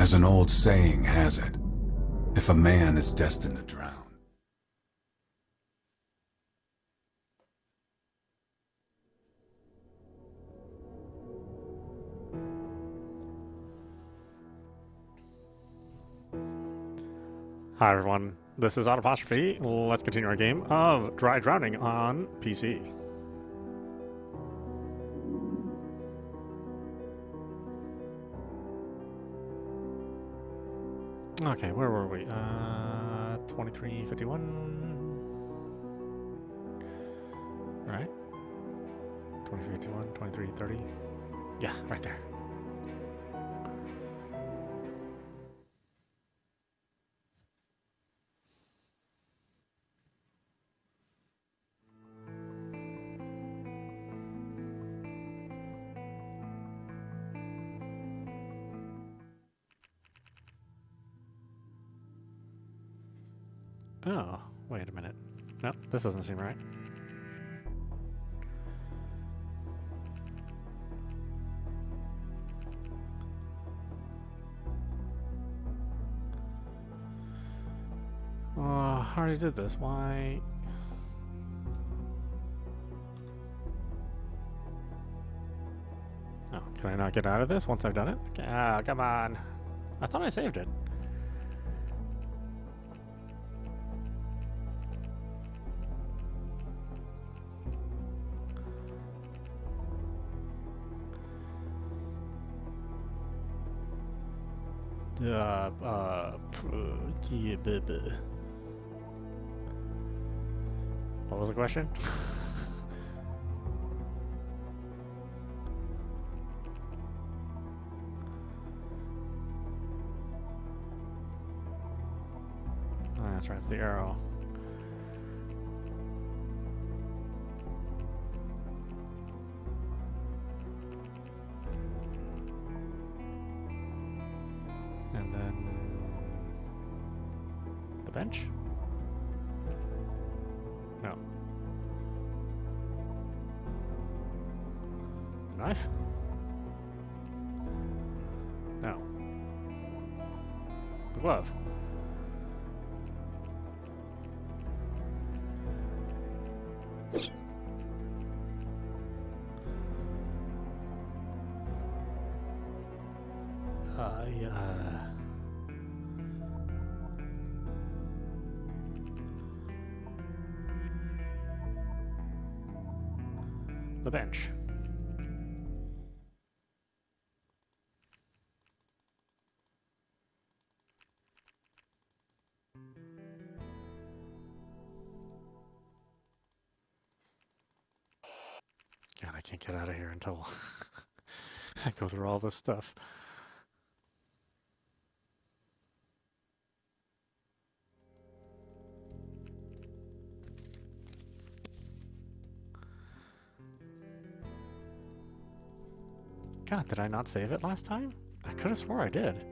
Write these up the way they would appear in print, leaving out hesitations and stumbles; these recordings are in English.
As an old saying has it, if a man is destined to drown. Hi everyone, this is audap. Let's continue our game of Dry Drowning on PC. Okay, where were we? 2351. Right? 2351, 2330. Yeah, right there. Oh, wait a minute. No, this doesn't seem right. Oh, I already did this. Why? Oh, can I not get out of this once I've done it? Ah, come on. I thought I saved it. Yeah, baby. What was the question? Oh, that's right, it's the arrow. And then the bench? No. The knife? No. The glove? The bench. God, I can't get out of here until I go through all this stuff. God, did I not save it last time? I could have swore I did.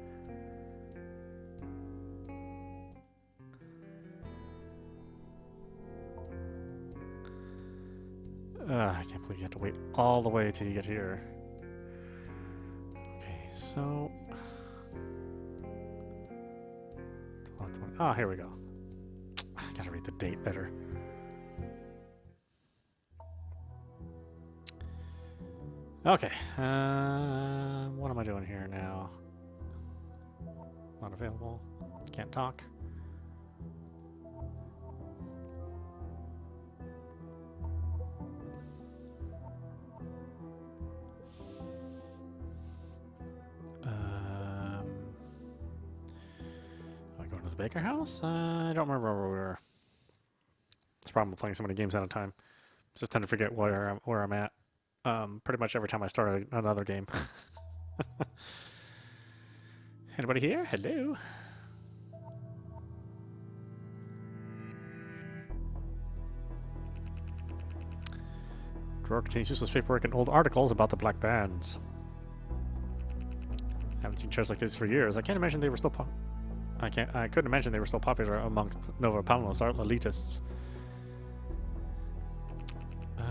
I can't believe you have to wait all the way till you get here. Okay, so... Oh, here we go. I gotta read the date better. Okay, what am I doing here now? Not available. Can't talk. Am I going to the Baker House? I don't remember where we were. It's the problem with playing so many games at a time. Just tend to forget where I'm at. Pretty much every time I start another game. Anybody here? Hello? Drawer contains useless paperwork and old articles about the Black Bands. Haven't seen chairs like this for years. I can't imagine they were still I couldn't imagine they were still popular amongst Nova Palmos art elitists.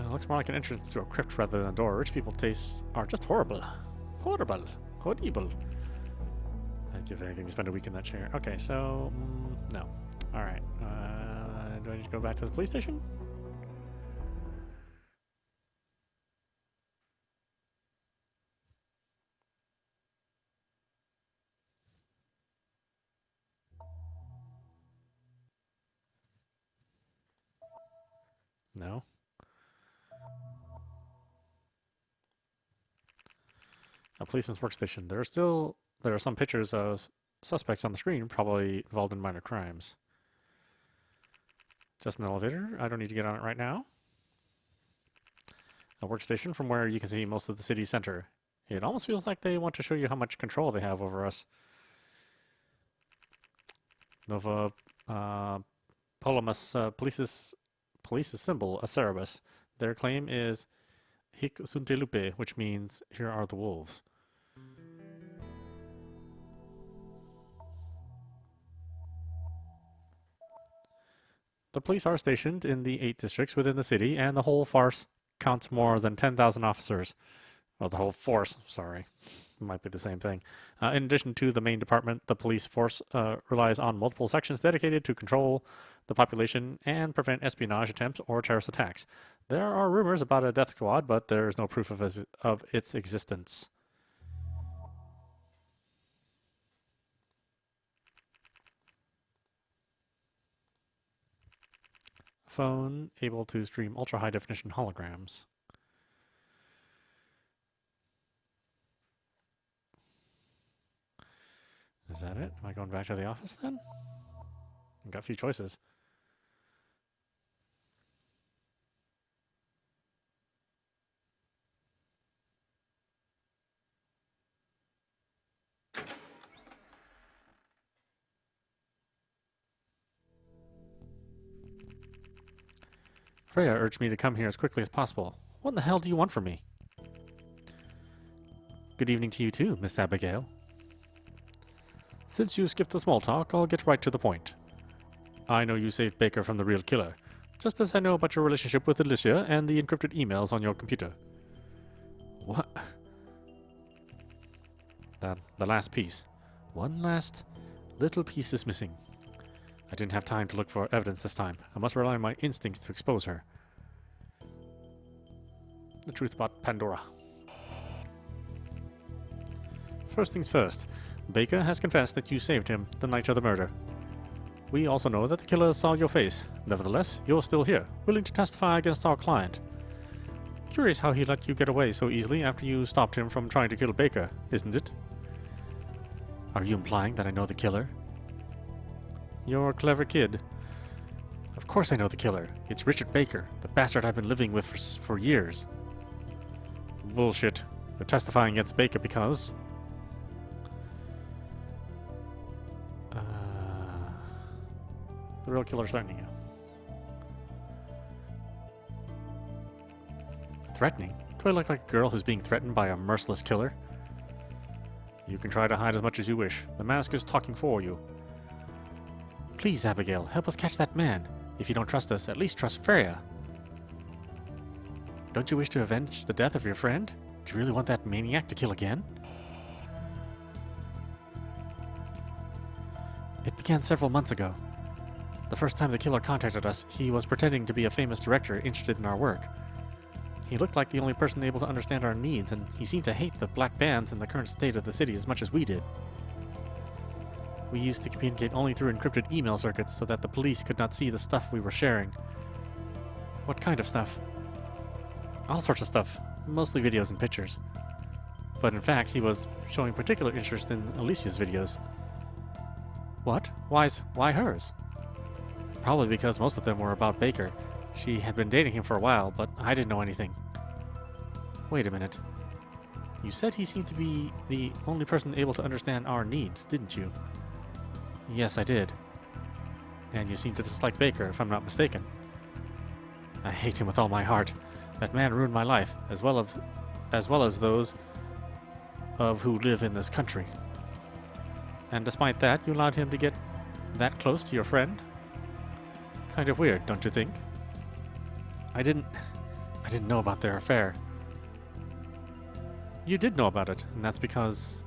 Looks more like an entrance to a crypt rather than a door. Rich people tastes are just horrible. Horrible. Horrible. Like if I can spend a week in that chair. Okay, so no. All right. Do I need to go back to the police station? No. A policeman's workstation. There are some pictures of suspects on the screen, probably involved in minor crimes. Just an elevator. I don't need to get on it right now. A workstation from where you can see most of the city center. It almost feels like they want to show you how much control they have over us. Nova Polamus police's symbol, a Cerebus. Their claim is Hic sunt lupe, which means here are the wolves. The police are stationed in the 8 districts within the city, and the whole farce counts more than 10,000 officers. Well, the whole force, sorry. Might be the same thing. In addition to the main department, the police force relies on multiple sections dedicated to control the population and prevent espionage attempts or terrorist attacks. There are rumors about a death squad, but there is no proof of its existence. Phone able to stream ultra high definition holograms. Is that it? Am I going back to the office then? I've got a few choices. Freya urged me to come here as quickly as possible. What in the hell do you want from me? Good evening to you too, Miss Abigail. Since you skipped the small talk, I'll get right to the point. I know you saved Baker from the real killer, just as I know about your relationship with Alicia and the encrypted emails on your computer. What? The last piece. One last little piece is missing. I didn't have time to look for evidence this time. I must rely on my instincts to expose her. The truth about Pandora. First things first. Baker has confessed that you saved him the night of the murder. We also know that the killer saw your face. Nevertheless, you're still here, willing to testify against our client. Curious how he let you get away so easily after you stopped him from trying to kill Baker, isn't it? Are you implying that I know the killer? You're a clever kid. Of course I know the killer. It's Richard Baker, the bastard I've been living with for years. Bullshit. You're testifying against Baker because... the real killer's threatening you. Threatening? Do I look like a girl who's being threatened by a merciless killer? You can try to hide as much as you wish. The mask is talking for you. Please, Abigail, help us catch that man. If you don't trust us, at least trust Freya. Don't you wish to avenge the death of your friend? Do you really want that maniac to kill again? It began several months ago. The first time the killer contacted us, he was pretending to be a famous director interested in our work. He looked like the only person able to understand our needs, and he seemed to hate the black bands and the current state of the city as much as we did. We used to communicate only through encrypted email circuits so that the police could not see the stuff we were sharing. What kind of stuff? All sorts of stuff, mostly videos and pictures. But in fact, he was showing particular interest in Alicia's videos. What? Why hers? Probably because most of them were about Baker. She had been dating him for a while, but I didn't know anything. Wait a minute. You said he seemed to be the only person able to understand our needs, didn't you? Yes, I did. And you seem to dislike Baker, if I'm not mistaken. I hate him with all my heart. That man ruined my life, as well as those of who live in this country. And despite that, you allowed him to get that close to your friend? Kind of weird, don't you think? I didn't know about their affair. You did know about it, and that's because...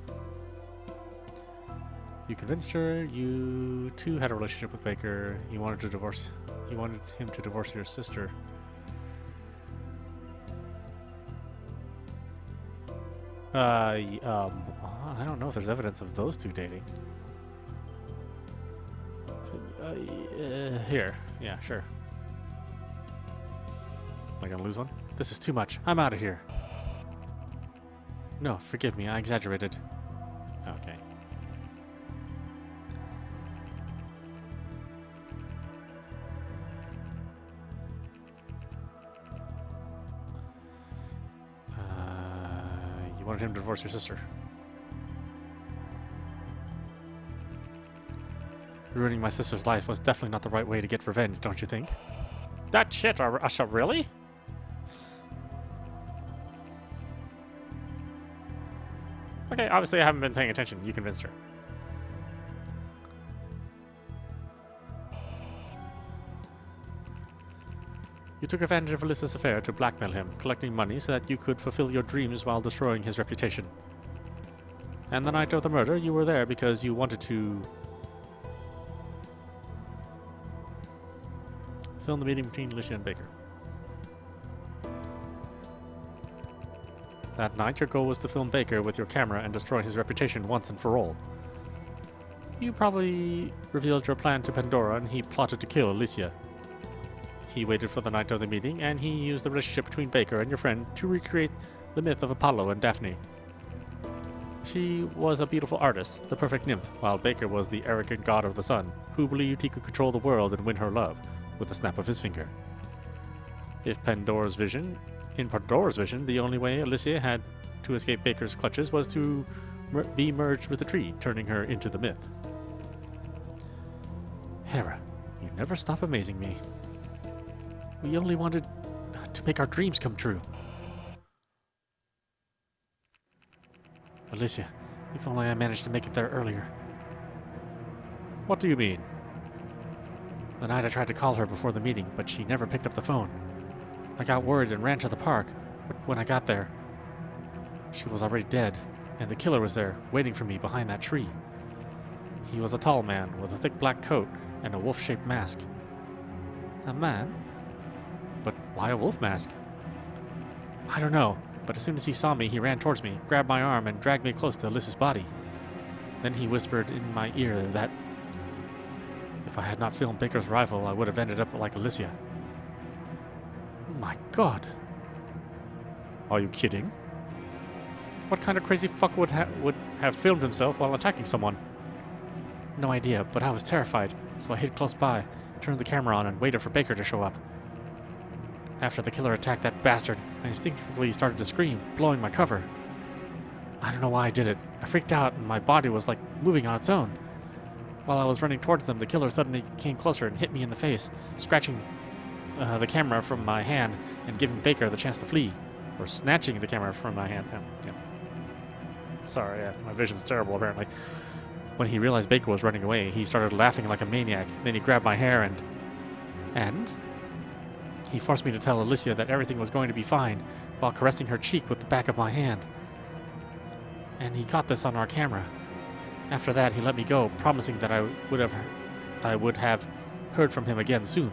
You convinced her. You too had a relationship with Baker. You wanted to divorce. You wanted him to divorce your sister. I don't know if there's evidence of those two dating. Here. Yeah, sure. Am I gonna lose one? This is too much. I'm out of here. No, forgive me. I exaggerated. Okay. You wanted him to divorce your sister. Ruining my sister's life was definitely not the right way to get revenge, don't you think? That shit, Usha, really? Okay, obviously I haven't been paying attention. You convinced her. You took advantage of Alyssa's affair to blackmail him, collecting money so that you could fulfill your dreams while destroying his reputation. And the night of the murder, you were there because you wanted to film the meeting between Alicia and Baker. That night, your goal was to film Baker with your camera and destroy his reputation once and for all. You probably revealed your plan to Pandora and he plotted to kill Alicia. He waited for the night of the meeting and he used the relationship between Baker and your friend to recreate the myth of Apollo and Daphne. She was a beautiful artist, the perfect nymph, while Baker was the arrogant god of the sun, who believed he could control the world and win her love with a snap of his finger. In Pandora's vision, the only way Alicia had to escape Baker's clutches was to be merged with the tree, turning her into the myth. Hera, you never stop amazing me. We only wanted to make our dreams come true. Alicia, if only I managed to make it there earlier. What do you mean? The night I tried to call her before the meeting, but she never picked up the phone. I got worried and ran to the park, but when I got there, she was already dead, and the killer was there, waiting for me behind that tree. He was a tall man with a thick black coat and a wolf-shaped mask. A man? But why a wolf mask? I don't know, but as soon as he saw me, he ran towards me, grabbed my arm, and dragged me close to Alyssa's body. Then he whispered in my ear that if I had not filmed Baker's rival, I would have ended up like Alicia. My God. Are you kidding? What kind of crazy fuck would have filmed himself while attacking someone? No idea, but I was terrified, so I hid close by, turned the camera on, and waited for Baker to show up. After the killer attacked that bastard, I instinctively started to scream, blowing my cover. I don't know why I did it. I freaked out, and my body was like moving on its own. While I was running towards them, the killer suddenly came closer and hit me in the face, scratching the camera from my hand and giving Baker the chance to flee. Or snatching the camera from my hand. Yeah. Sorry, my vision's terrible apparently. When he realized Baker was running away, he started laughing like a maniac. Then he grabbed my hair and he forced me to tell Alicia that everything was going to be fine while caressing her cheek with the back of my hand. And he caught this on our camera. After that, he let me go, promising that I would have heard from him again soon.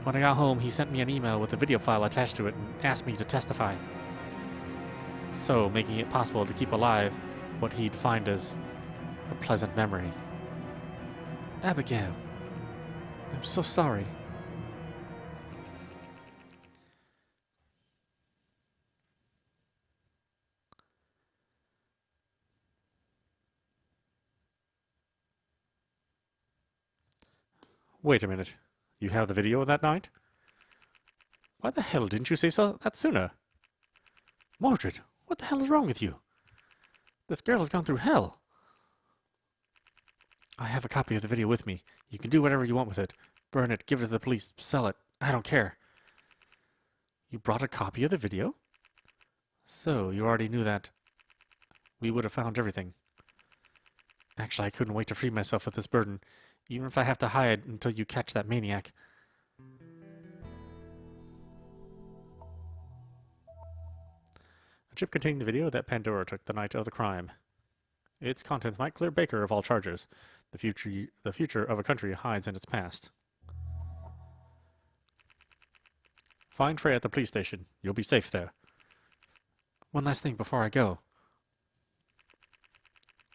When I got home, he sent me an email with a video file attached to it and asked me to testify. So, making it possible to keep alive what he defined as a pleasant memory. Abigail, I'm so sorry. Wait a minute. You have the video of that night? Why the hell didn't you say that sooner? Mordred, what the hell is wrong with you? This girl has gone through hell. I have a copy of the video with me. You can do whatever you want with it. Burn it, give it to the police, sell it. I don't care. You brought a copy of the video? So, you already knew that we would have found everything. Actually, I couldn't wait to free myself of this burden, even if I have to hide until you catch that maniac. A chip containing the video that Pandora took the night of the crime. Its contents might clear Baker of all charges. The future of a country hides in its past. Find Freya at the police station. You'll be safe there. One last thing before I go.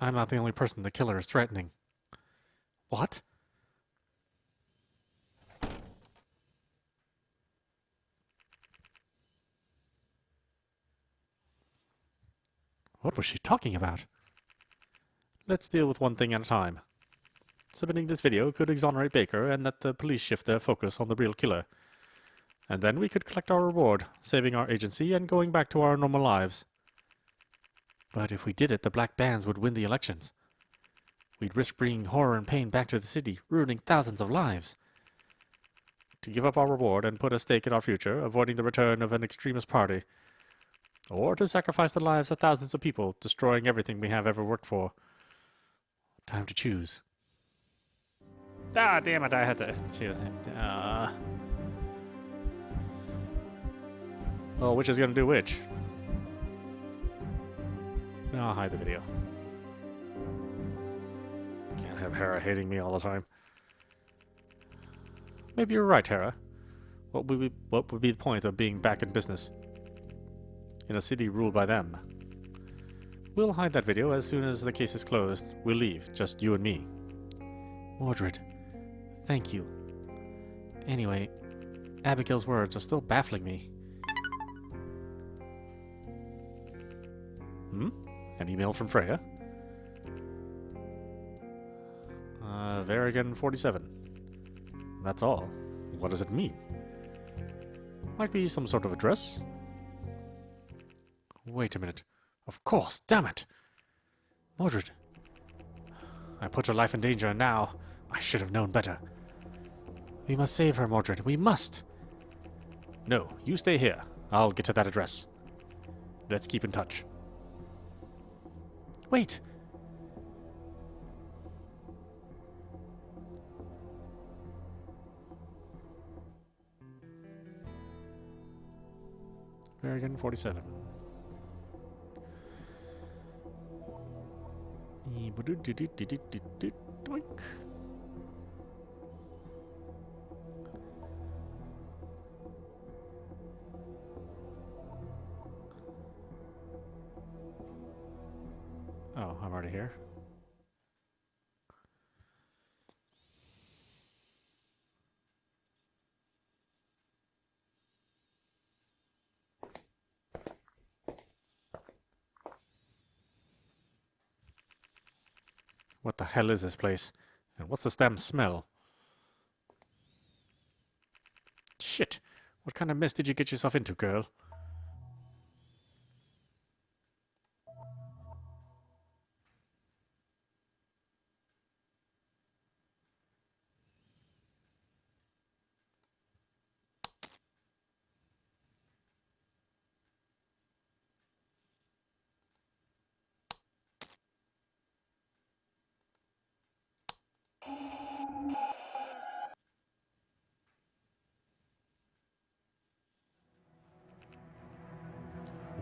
I'm not the only person the killer is threatening. What? What was she talking about? Let's deal with one thing at a time. Submitting this video could exonerate Baker and let the police shift their focus on the real killer. And then we could collect our reward, saving our agency and going back to our normal lives. But if we did it, the Black Bands would win the elections. We'd risk bringing horror and pain back to the city, ruining thousands of lives. To give up our reward and put a stake in our future, avoiding the return of an extremist party. Or to sacrifice the lives of thousands of people, destroying everything we have ever worked for. Time to choose. Ah, damn it, I had to choose him. Well, which is going to do which? I'll hide the video. Can't have Hera hating me all the time. Maybe you're right, Hera. What would be the point of being back in business? In a city ruled by them. We'll hide that video as soon as the case is closed. We'll leave, just you and me. Mordred, thank you. Anyway, Abigail's words are still baffling me. An email from Freya? Varigan 47. That's all. What does it mean? Might be some sort of address? Wait a minute. Of course, damn it! Mordred. I put her life in danger and now I should have known better. We must save her, Mordred. We must! No, you stay here. I'll get to that address. Let's keep in touch. Wait! Varigan 47. Doink. Oh, I'm already here. What the hell is this place? And what's this damn smell? Shit! What kind of mess did you get yourself into, girl?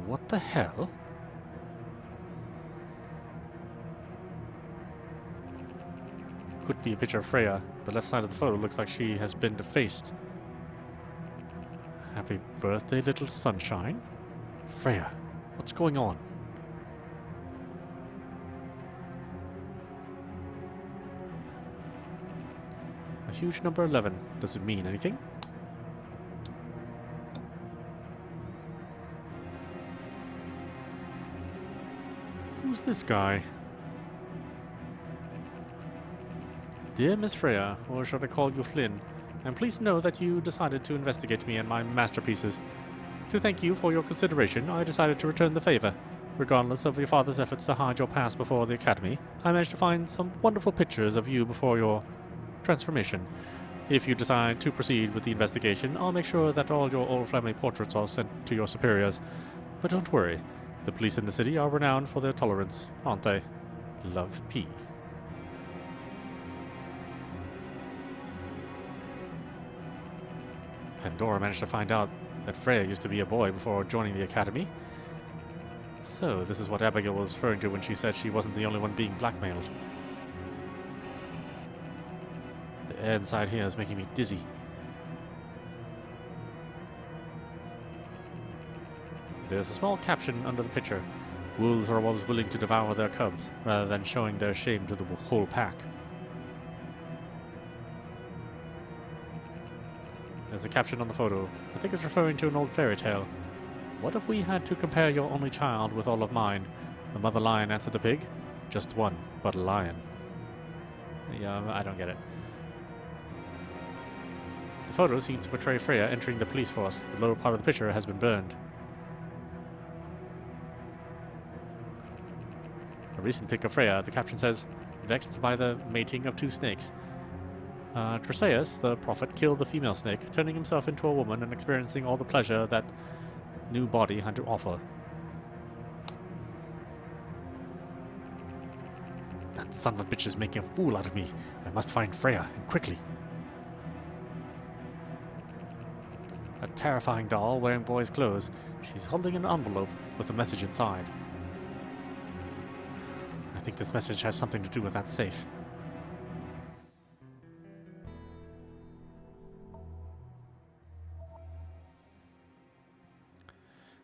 What the hell? Could be a picture of Freya. The left side of the photo looks like she has been defaced. Happy birthday, little sunshine. Freya, what's going on? A huge number 11. Does it mean anything? Who's this guy? Dear Miss Freya, or should I call you Flynn? I'm pleased to know that you decided to investigate me and my masterpieces. To thank you for your consideration, I decided to return the favor. Regardless of your father's efforts to hide your past before the Academy, I managed to find some wonderful pictures of you before your transformation. If you decide to proceed with the investigation, I'll make sure that all your old family portraits are sent to your superiors. But don't worry. The police in the city are renowned for their tolerance, aren't they? Love, P. Pandora managed to find out that Freya used to be a boy before joining the Academy. So, this is what Abigail was referring to when she said she wasn't the only one being blackmailed. The air inside here is making me dizzy. There's a small caption under the picture. Wolves are always willing to devour their cubs, rather than showing their shame to the whole pack. There's a caption on the photo. I think it's referring to an old fairy tale. What if we had to compare your only child with all of mine? The mother lion answered the pig. Just one, but a lion. Yeah, I don't get it. The photo seems to portray Freya entering the police force. The lower part of the picture has been burned. A recent pic of Freya, the caption says, vexed by the mating of two snakes. Trisaeus, the prophet, killed the female snake, turning himself into a woman and experiencing all the pleasure that new body had to offer. That son of a bitch is making a fool out of me. I must find Freya, and quickly. A terrifying doll wearing boys' clothes. She's holding an envelope with a message inside. I think this message has something to do with that safe.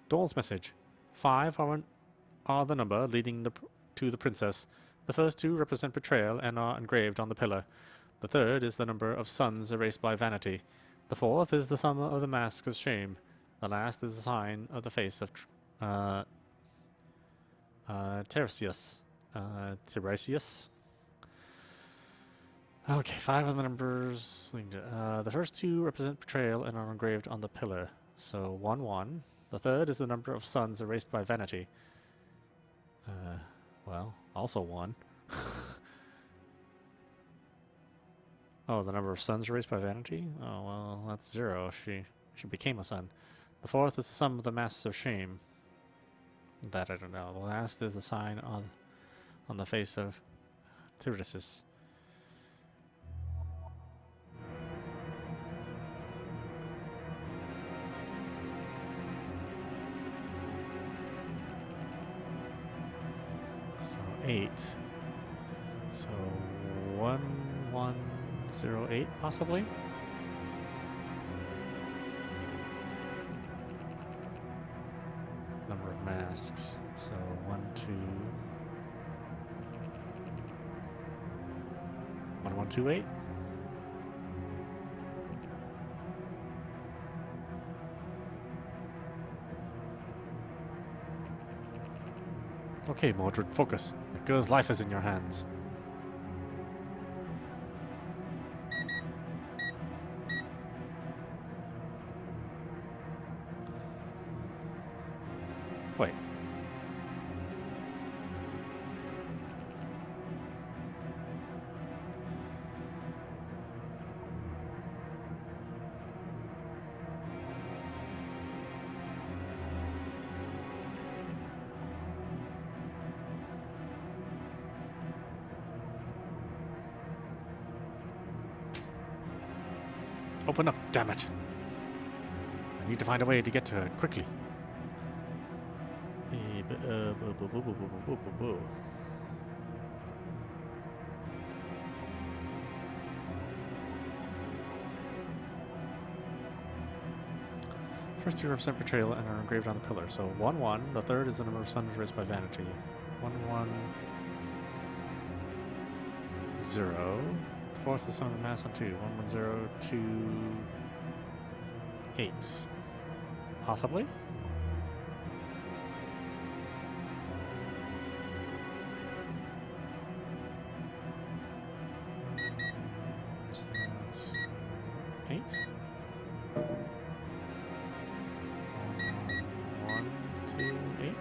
Doll's message. 5 are the number leading to the princess. The first 2 represent betrayal and are engraved on the pillar. The third is the number of suns erased by vanity. The fourth is the sum of the masks of shame. The last is the sign of the face of Tiresias. Tiresias? Okay, 5 of the numbers. The first 2 represent betrayal and are engraved on the pillar. So 1, 1. The third is the number of suns erased by vanity. Well, also 1. Oh, the number of suns erased by vanity? Oh, well, that's 0. She became a sun. The fourth is the sum of the masks of shame. That I don't know. The last is the sign on the face of Tiresias. So 8. So 1108 possibly? Number of masks. So 1, 2. 1128? Okay, Mordred, focus. The girl's life is in your hands. Wait. Open up, damn it. I need to find a way to get to her quickly. First 2 represent betrayal and are engraved on the pillar. So 1, 1. The third is the number of suns erased by vanity. 1, 1, 0. The fourth is the sum of the mass on 2. 1, 1, 0, 2, 8. Possibly? So that's 8. 1, 2, 8.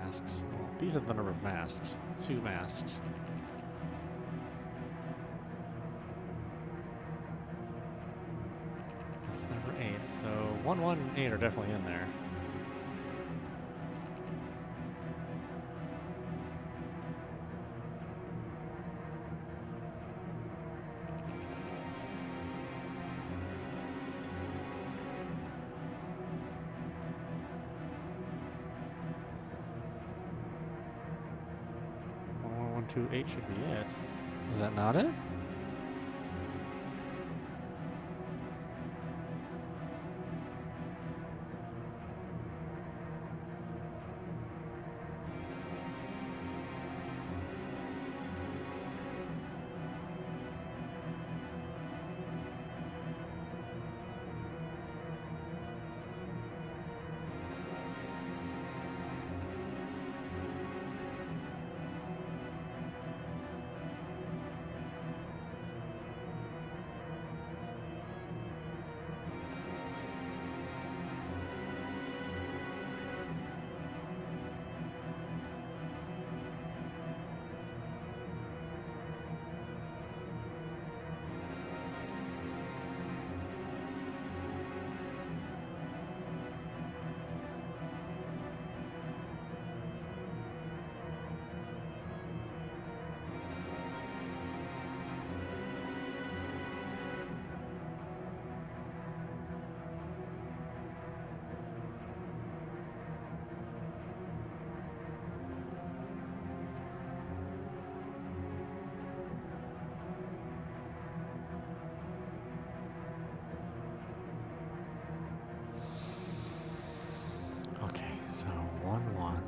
masks. Well, these are the number of masks. 2 masks. That's number 8. So 1, 1, and 8 are definitely in there. One, 2, 8 should be it. Was that not it? So 1, 1.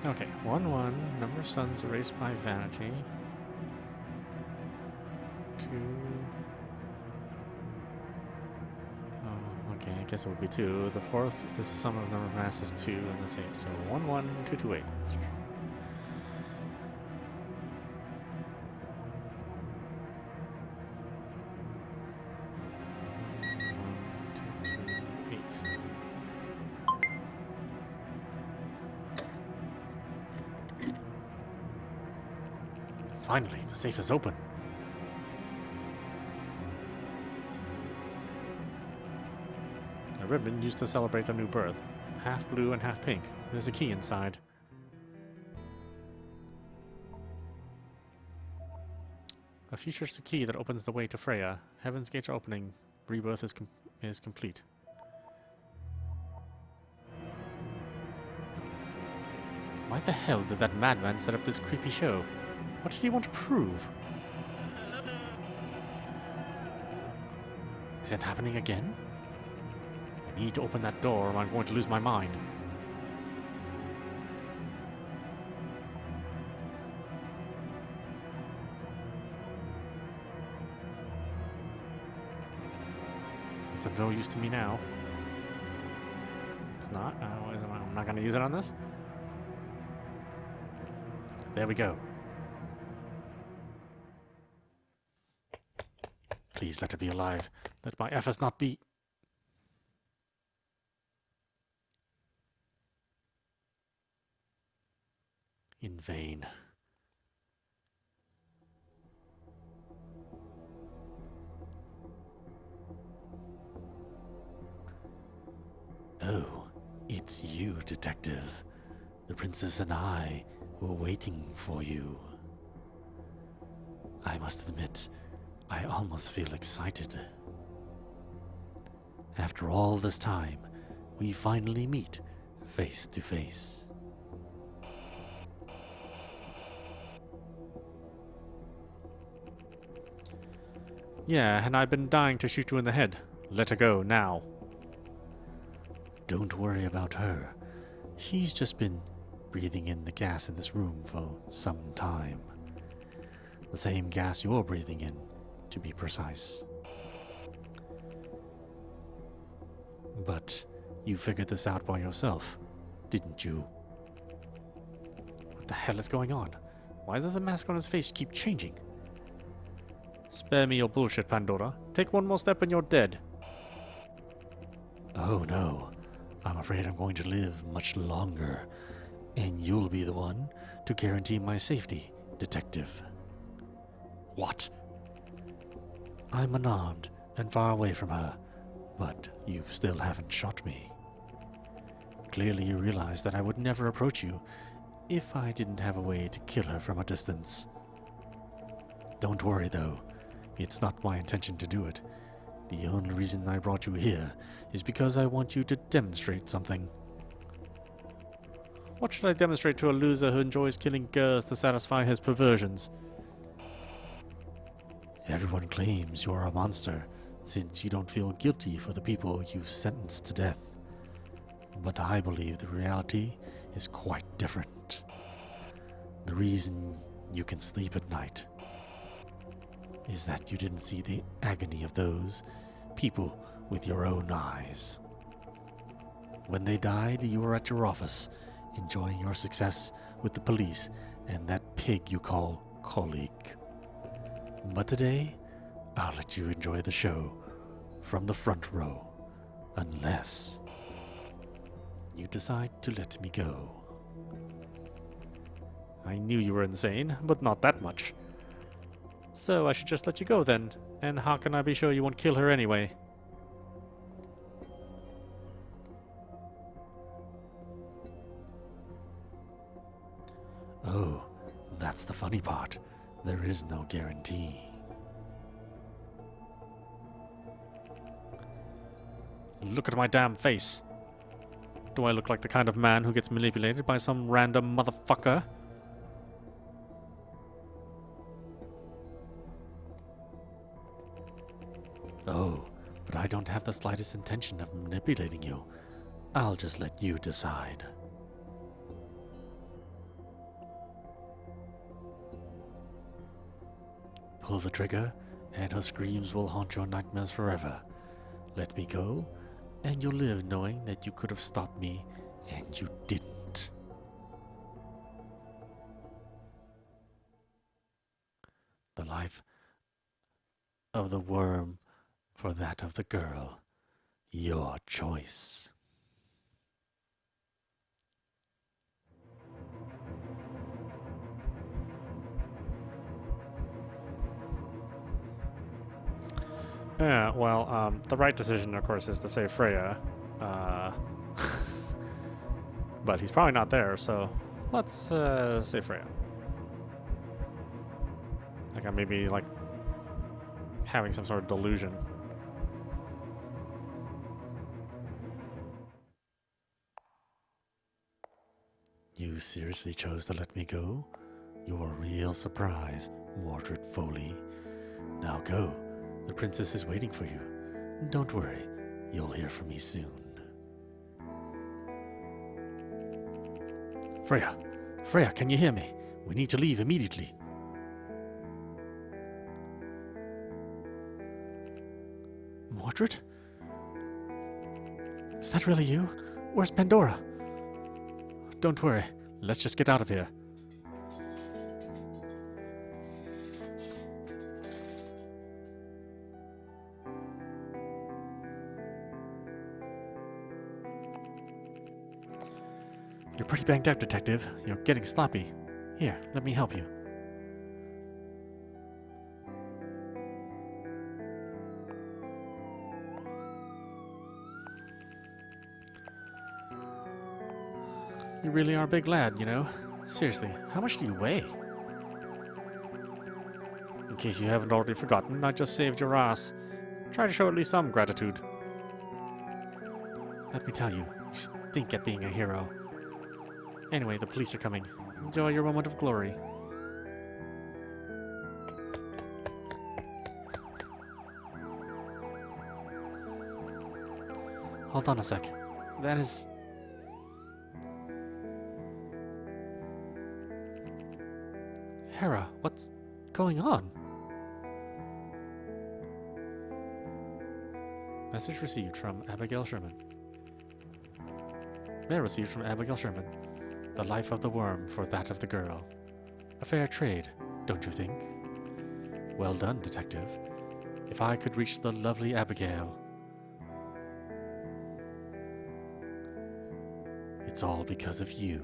Okay, 1, 1. Number of suns erased by vanity. 2. Oh, okay, I guess it would be 2. The 4th is the sum of number of masses 2, and that's 8. So 1, 1, 2, 2, 8. That's true. Finally, the safe is open. A ribbon used to celebrate a new birth. Half blue and half pink. There's a key inside. A futuristic key that opens the way to Freya. Heaven's gates are opening. Rebirth is complete. Why the hell did that madman set up this creepy show? What did he want to prove? Is it happening again? I need to open that door or I'm going to lose my mind. It's of no use to me now. It's not? I'm not going to use it on this? There we go. Please let her be alive. Let my efforts not be... in vain. Oh, it's you, Detective. The princess and I were waiting for you. I must admit, I almost feel excited. After all this time, we finally meet face to face. Yeah, and I've been dying to shoot you in the head. Let her go, now. Don't worry about her. She's just been breathing in the gas in this room for some time. The same gas you're breathing in, to be precise. But you figured this out by yourself, didn't you? What the hell is going on? Why does the mask on his face keep changing? Spare me your bullshit, Pandora. Take one more step and you're dead. Oh no. I'm afraid I'm going to live much longer. And you'll be the one to guarantee my safety, Detective. What? I'm unarmed and far away from her, but you still haven't shot me. Clearly you realize that I would never approach you if I didn't have a way to kill her from a distance. Don't worry though, it's not my intention to do it. The only reason I brought you here is because I want you to demonstrate something. What should I demonstrate to a loser who enjoys killing girls to satisfy his perversions? Everyone claims you're a monster, since you don't feel guilty for the people you've sentenced to death. But I believe the reality is quite different. The reason you can sleep at night is that you didn't see the agony of those people with your own eyes. When they died, you were at your office, enjoying your success with the police and that pig you call colleague. But today, I'll let you enjoy the show from the front row, unless you decide to let me go. I knew you were insane, but not that much. So I should just let you go then, and how can I be sure you won't kill her anyway? Oh, that's the funny part. There is no guarantee. Look at my damn face. Do I look like the kind of man who gets manipulated by some random motherfucker? Oh, but I don't have the slightest intention of manipulating you. I'll just let you decide. Pull the trigger, and her screams will haunt your nightmares forever. Let me go, and you'll live knowing that you could have stopped me, and you didn't. The life of the worm for that of the girl. Your choice. Yeah, well, the right decision, of course, is to save Freya. But he's probably not there, so let's save Freya. Like I may be, like, having some sort of delusion. You seriously chose to let me go? You're a real surprise, Mordred Foley. Now go. The princess is waiting for you. Don't worry, you'll hear from me soon. Freya! Freya, can you hear me? We need to leave immediately. Mordred? Is that really you? Where's Pandora? Don't worry, let's just get out of here. You're pretty banged up, Detective. You're getting sloppy. Here, let me help you. You really are a big lad, you know. Seriously, how much do you weigh? In case you haven't already forgotten, I just saved your ass. Try to show at least some gratitude. Let me tell you, you stink at being a hero. Anyway, the police are coming. Enjoy your moment of glory. Hold on a sec. That is... Hera, what's going on? Message received from Abigail Sherman. Mail received from Abigail Sherman. The life of the worm for that of the girl. A fair trade, don't you think? Well done, detective. If I could reach the lovely Abigail. It's all because of you.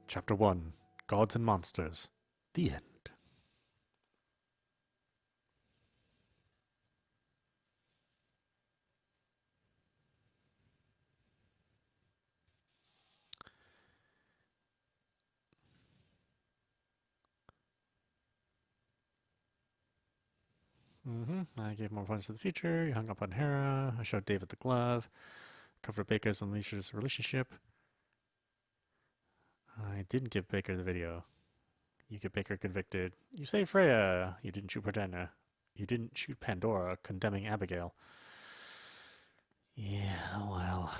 Chapter 1. Gods and Monsters. The end. I gave more points to the future. You hung up on Hera. I showed David the glove. Covered Baker's and Alicia's relationship. I didn't give Baker the video. You get Baker convicted. You saved Freya. You didn't shoot Britannia. You didn't shoot Pandora, condemning Abigail. Yeah, well.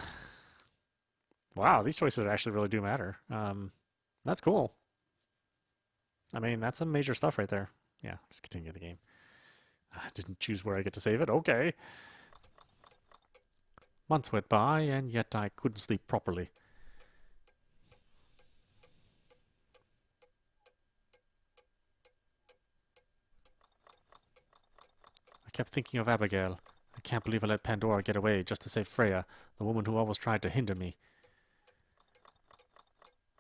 Wow, these choices actually really do matter. That's cool. I mean, that's some major stuff right there. Yeah, let's continue the game. I didn't choose where I get to save it. Okay. Months went by, and yet I couldn't sleep properly. I kept thinking of Abigail. I can't believe I let Pandora get away just to save Freya, the woman who always tried to hinder me.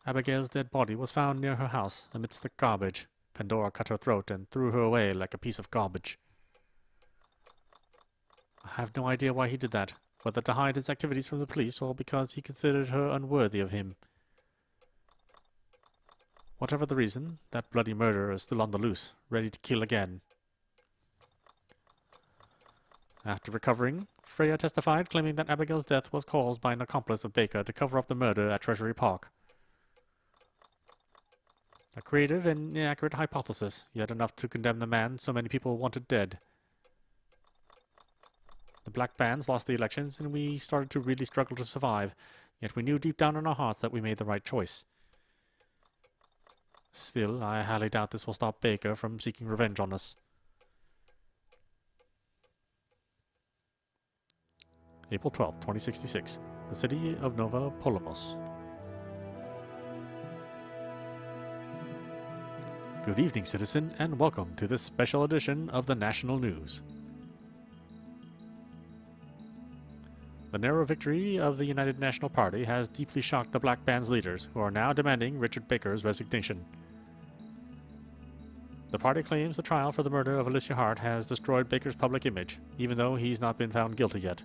Abigail's dead body was found near her house, amidst the garbage. Pandora cut her throat and threw her away like a piece of garbage. I have no idea why he did that, whether to hide his activities from the police or because he considered her unworthy of him. Whatever the reason, that bloody murderer is still on the loose, ready to kill again. After recovering, Freya testified, claiming that Abigail's death was caused by an accomplice of Baker to cover up the murder at Treasury Park. A creative and inaccurate hypothesis, yet enough to condemn the man so many people wanted dead. The Black Bands lost the elections, and we started to really struggle to survive, yet we knew deep down in our hearts that we made the right choice. Still, I highly doubt this will stop Baker from seeking revenge on us. April 12, 2066. The city of Nova Polomos. Good evening, citizen, and welcome to this special edition of the National News. The narrow victory of the United National Party has deeply shocked the Black Band's leaders, who are now demanding Richard Baker's resignation. The party claims the trial for the murder of Alicia Hart has destroyed Baker's public image, even though he's not been found guilty yet.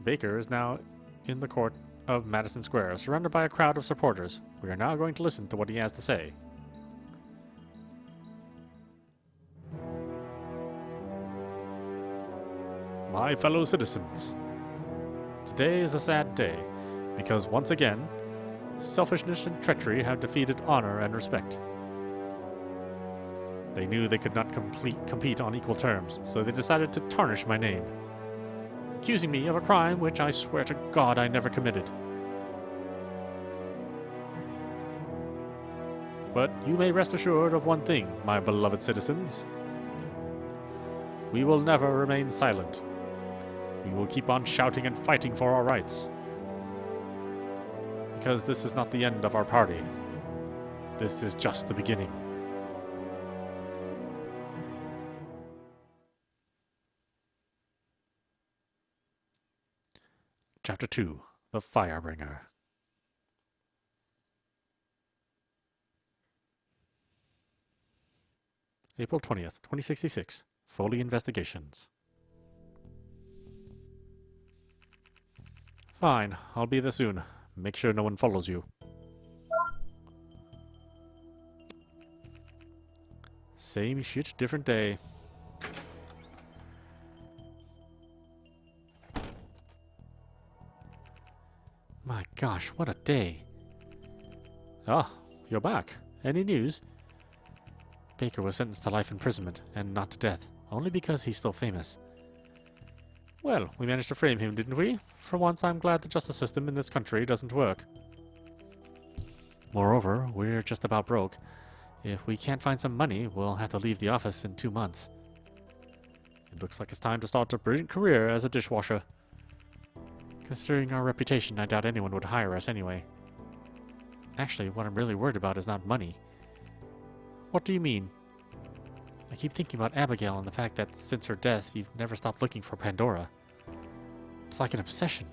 Baker is now in the court of Madison Square, surrounded by a crowd of supporters. We are now going to listen to what he has to say. My fellow citizens, today is a sad day, because once again, selfishness and treachery have defeated honor and respect. They knew they could not compete on equal terms, so they decided to tarnish my name, accusing me of a crime which I swear to God I never committed. But you may rest assured of one thing, my beloved citizens. We will never remain silent. We will keep on shouting and fighting for our rights. Because this is not the end of our party. This is just the beginning. Chapter 2. The Firebringer. April 20th, 2066. Foley Investigations. Fine, I'll be there soon. Make sure no one follows you. Same shit, different day. My gosh, what a day. Ah, you're back. Any news? Baker was sentenced to life imprisonment, and not to death, only because he's still famous. Well, we managed to frame him, didn't we? For once, I'm glad the justice system in this country doesn't work. Moreover, we're just about broke. If we can't find some money, we'll have to leave the office in 2 months. It looks like it's time to start a brilliant career as a dishwasher. Considering our reputation, I doubt anyone would hire us anyway. Actually, what I'm really worried about is not money. What do you mean? I keep thinking about Abigail and the fact that since her death, you've never stopped looking for Pandora. It's like an obsession.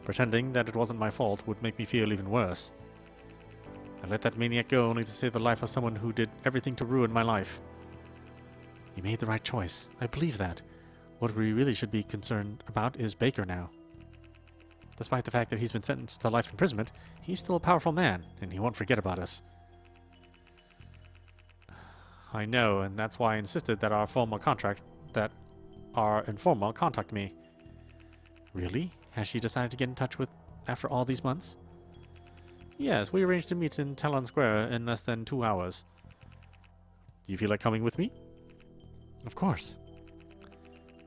Pretending that it wasn't my fault would make me feel even worse. I let that maniac go only to save the life of someone who did everything to ruin my life. You made the right choice. I believe that. What we really should be concerned about is Baker now. Despite the fact that he's been sentenced to life imprisonment, he's still a powerful man, and he won't forget about us. I know, and that's why I insisted that our informal contact me. Really? Has she decided to get in touch with after all these months? Yes, we arranged to meet in Talon Square in less than 2 hours. Do you feel like coming with me? Of course.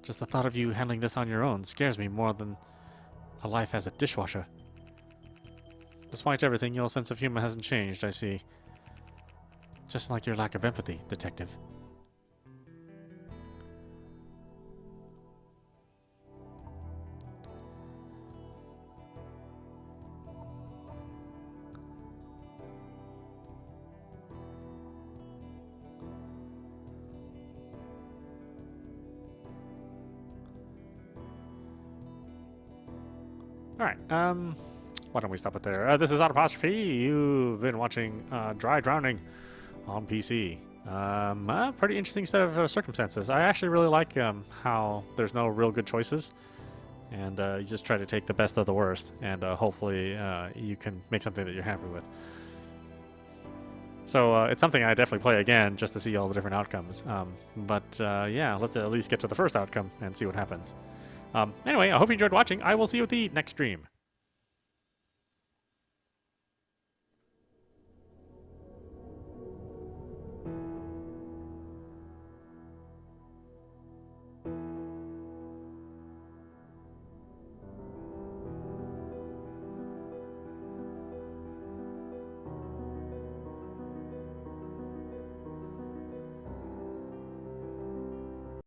Just the thought of you handling this on your own scares me more than a life as a dishwasher. Despite everything, your sense of humor hasn't changed, I see. Just like your lack of empathy, Detective. Alright, why don't we stop it there? This is Autopostrophe. You've been watching Dry Drowning on PC. Pretty interesting set of circumstances. I actually really like how there's no real good choices, and you just try to take the best of the worst, and hopefully you can make something that you're happy with. So it's something I definitely play again just to see all the different outcomes. Yeah, let's at least get to the first outcome and see what happens. Anyway, I hope you enjoyed watching. I will see you at the next stream.